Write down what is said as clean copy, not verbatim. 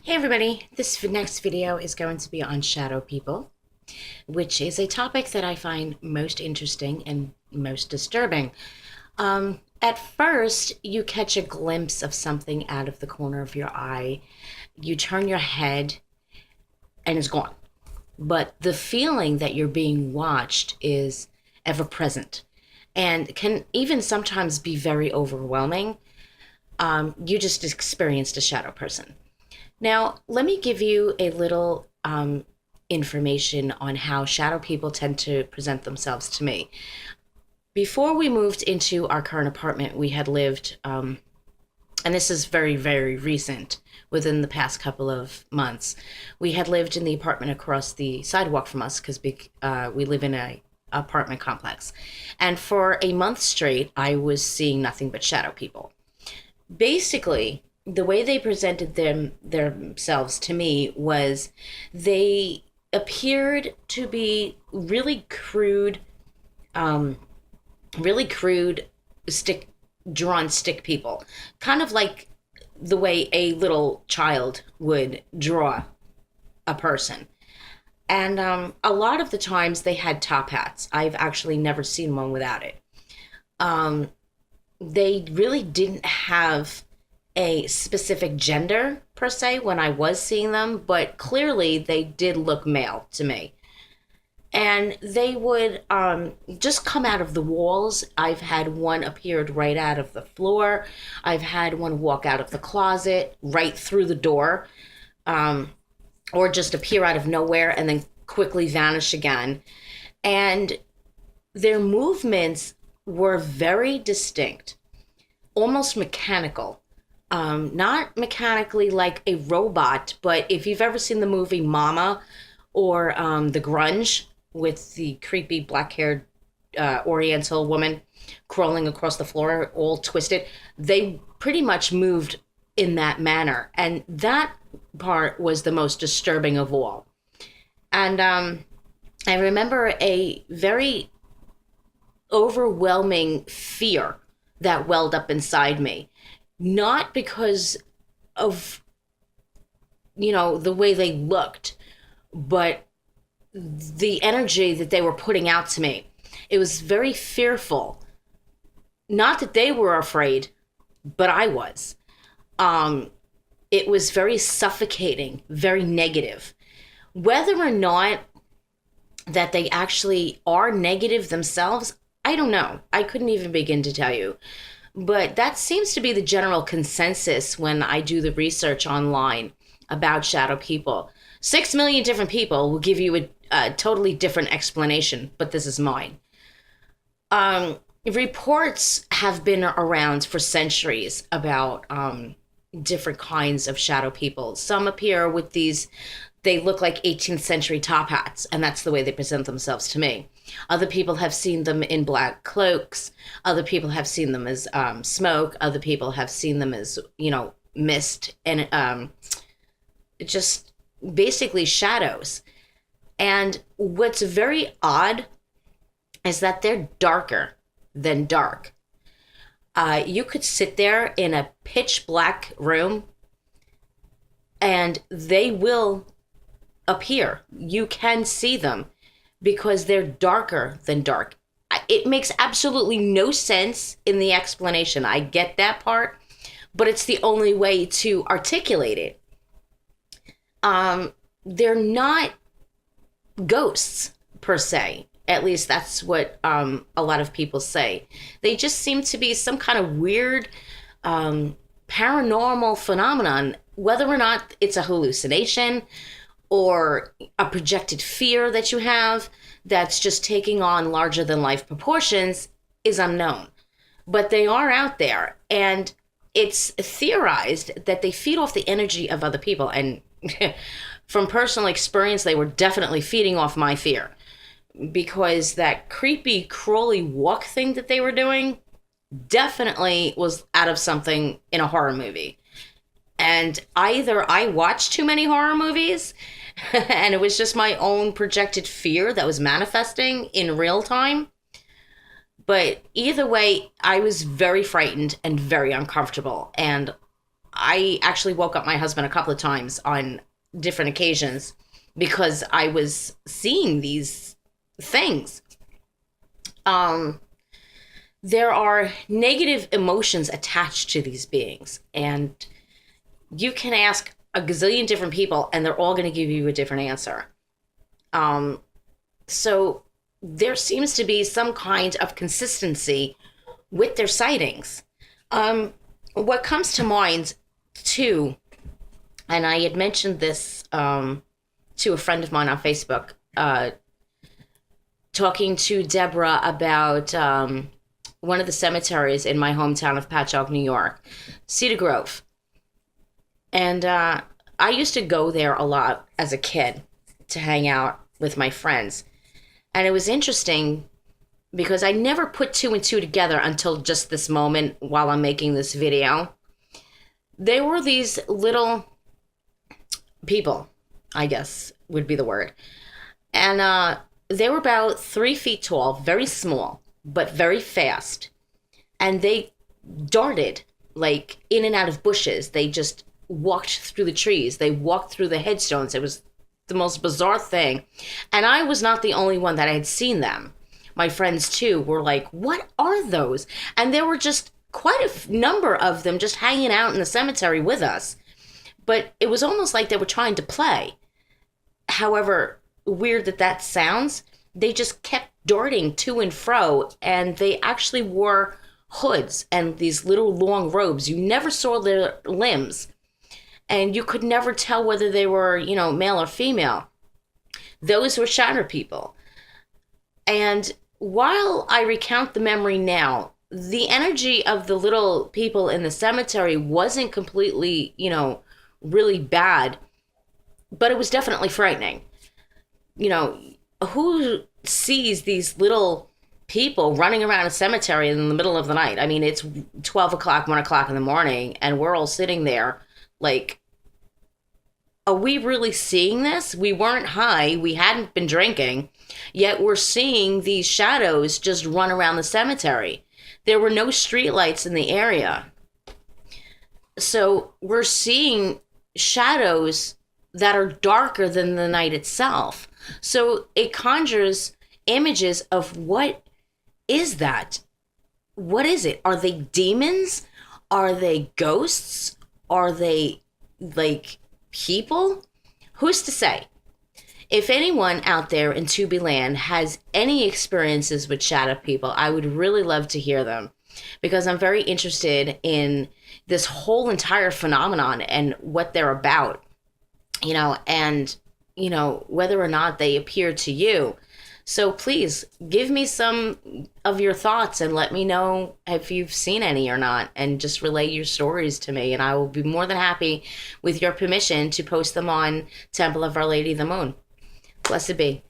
Hey everybody, this next video is going to be on shadow people, which is a topic that I find most interesting and most disturbing. At first, you catch a glimpse of something out of the corner of your eye, you turn your head, and it's gone. But the feeling that you're being watched is ever present and can even sometimes be very overwhelming. You just experienced a shadow person. Now, let me give you a little information on how shadow people tend to present themselves to me. Before we moved into our current apartment, we had lived, and this is very, very recent, within the past couple of months. We had lived in the apartment across the sidewalk from us because we live in a apartment complex. And for a month straight, I was seeing nothing but shadow people. Basically, the way they presented themselves to me was they appeared to be um, really crude stick people, kind of like the way a little child would draw a person. And a lot of the times they had top hats. I've actually never seen one without it. Um, they really didn't have a specific gender per se when I was seeing them, but clearly they did look male to me. And they would just come out of the walls. I've had one appeared right out of the floor. I've had one walk out of the closet right through the door, um, or just appear out of nowhere and then quickly vanish again. And their movements were very distinct, almost mechanical. Not mechanically like a robot, but if you've ever seen the movie Mama or The Grunge with the creepy black haired Oriental woman crawling across the floor, all twisted, they pretty much moved in that manner. And that part was the most disturbing of all. And I remember a very overwhelming fear that welled up inside me, not because of the way they looked, but the energy that they were putting out to me. It was very fearful. Not that they were afraid, but I was. um it was very suffocating, very negative. Whether or not that they actually are negative themselves, I don't know. I couldn't even begin to tell you. But that seems to be the general consensus when I do the research online about shadow people. 6 million different people will give you a totally different explanation, but this is mine. Reports have been around for centuries about different kinds of shadow people. Some appear with these, they look like 18th century top hats, and that's the way they present themselves to me. Other people have seen them in black cloaks. Other people have seen them as smoke. Other people have seen them as, mist and just basically shadows. And what's very odd is that they're darker than dark. You could sit there in a pitch black room and they will appear. You can see them because they're darker than dark. It makes absolutely no sense in the explanation. I get that part, but it's the only way to articulate it. They're not ghosts per se. At least that's what a lot of people say. They just seem to be some kind of weird paranormal phenomenon, whether or not it's a hallucination or a projected fear that you have that's just taking on larger than life proportions is unknown. But they are out there, and it's theorized that they feed off the energy of other people. And from personal experience, they were definitely feeding off my fear, because that creepy crawly walk thing that they were doing definitely was out of something in a horror movie. And either I watched too many horror movies and it was just my own projected fear that was manifesting in real time. But either way, I was very frightened and very uncomfortable. And I actually woke up my husband a couple of times on different occasions because I was seeing these things. Um, there are negative emotions attached to these beings, and you can ask a gazillion different people, and they're all going to give you a different answer. Um, so there seems to be some kind of consistency with their sightings. What comes to mind, too, and I had mentioned this to a friend of mine on Facebook, talking to Deborah about one of the cemeteries in my hometown of Patchogue, New York, Cedar Grove. And I used to go there a lot as a kid to hang out with my friends. And it was interesting because I never put two and two together until just this moment while I'm making this video. There were these little people, I guess would be the word. And they were about 3 feet tall, very small, but very fast. And they darted like in and out of bushes. They just walked through the trees. They walked through the headstones. It was the most bizarre thing. And I was not the only one that had seen them. My friends, too, were like, what are those? And there were just quite a number of them just hanging out in the cemetery with us. But it was almost like they were trying to play. However weird that sounds, they just kept darting to and fro, and they actually wore hoods and these little long robes. You never saw their limbs, and you could never tell whether they were, male or female. Those were shadow people. And while I recount the memory now, the energy of the little people in the cemetery wasn't completely, really bad, but it was definitely frightening. Who sees these little people running around a cemetery in the middle of the night? I mean, it's 12 o'clock, 1 o'clock in the morning, and we're all sitting there like, are we really seeing this? We weren't high. We hadn't been drinking. Yet we're seeing these shadows just run around the cemetery. There were no streetlights in the area. So we're seeing shadows that are darker than the night itself. So it conjures images of what is that? What is it? Are they demons? Are they ghosts? Are they like people? Who's to say? If anyone out there in Tubiland has any experiences with shadow people, I would really love to hear them, because I'm very interested in this whole entire phenomenon and what they're about, and, whether or not they appear to you. So please give me some of your thoughts and let me know if you've seen any or not, and just relay your stories to me. And I will be more than happy, with your permission, to post them on Temple of Our Lady of the Moon. Blessed be.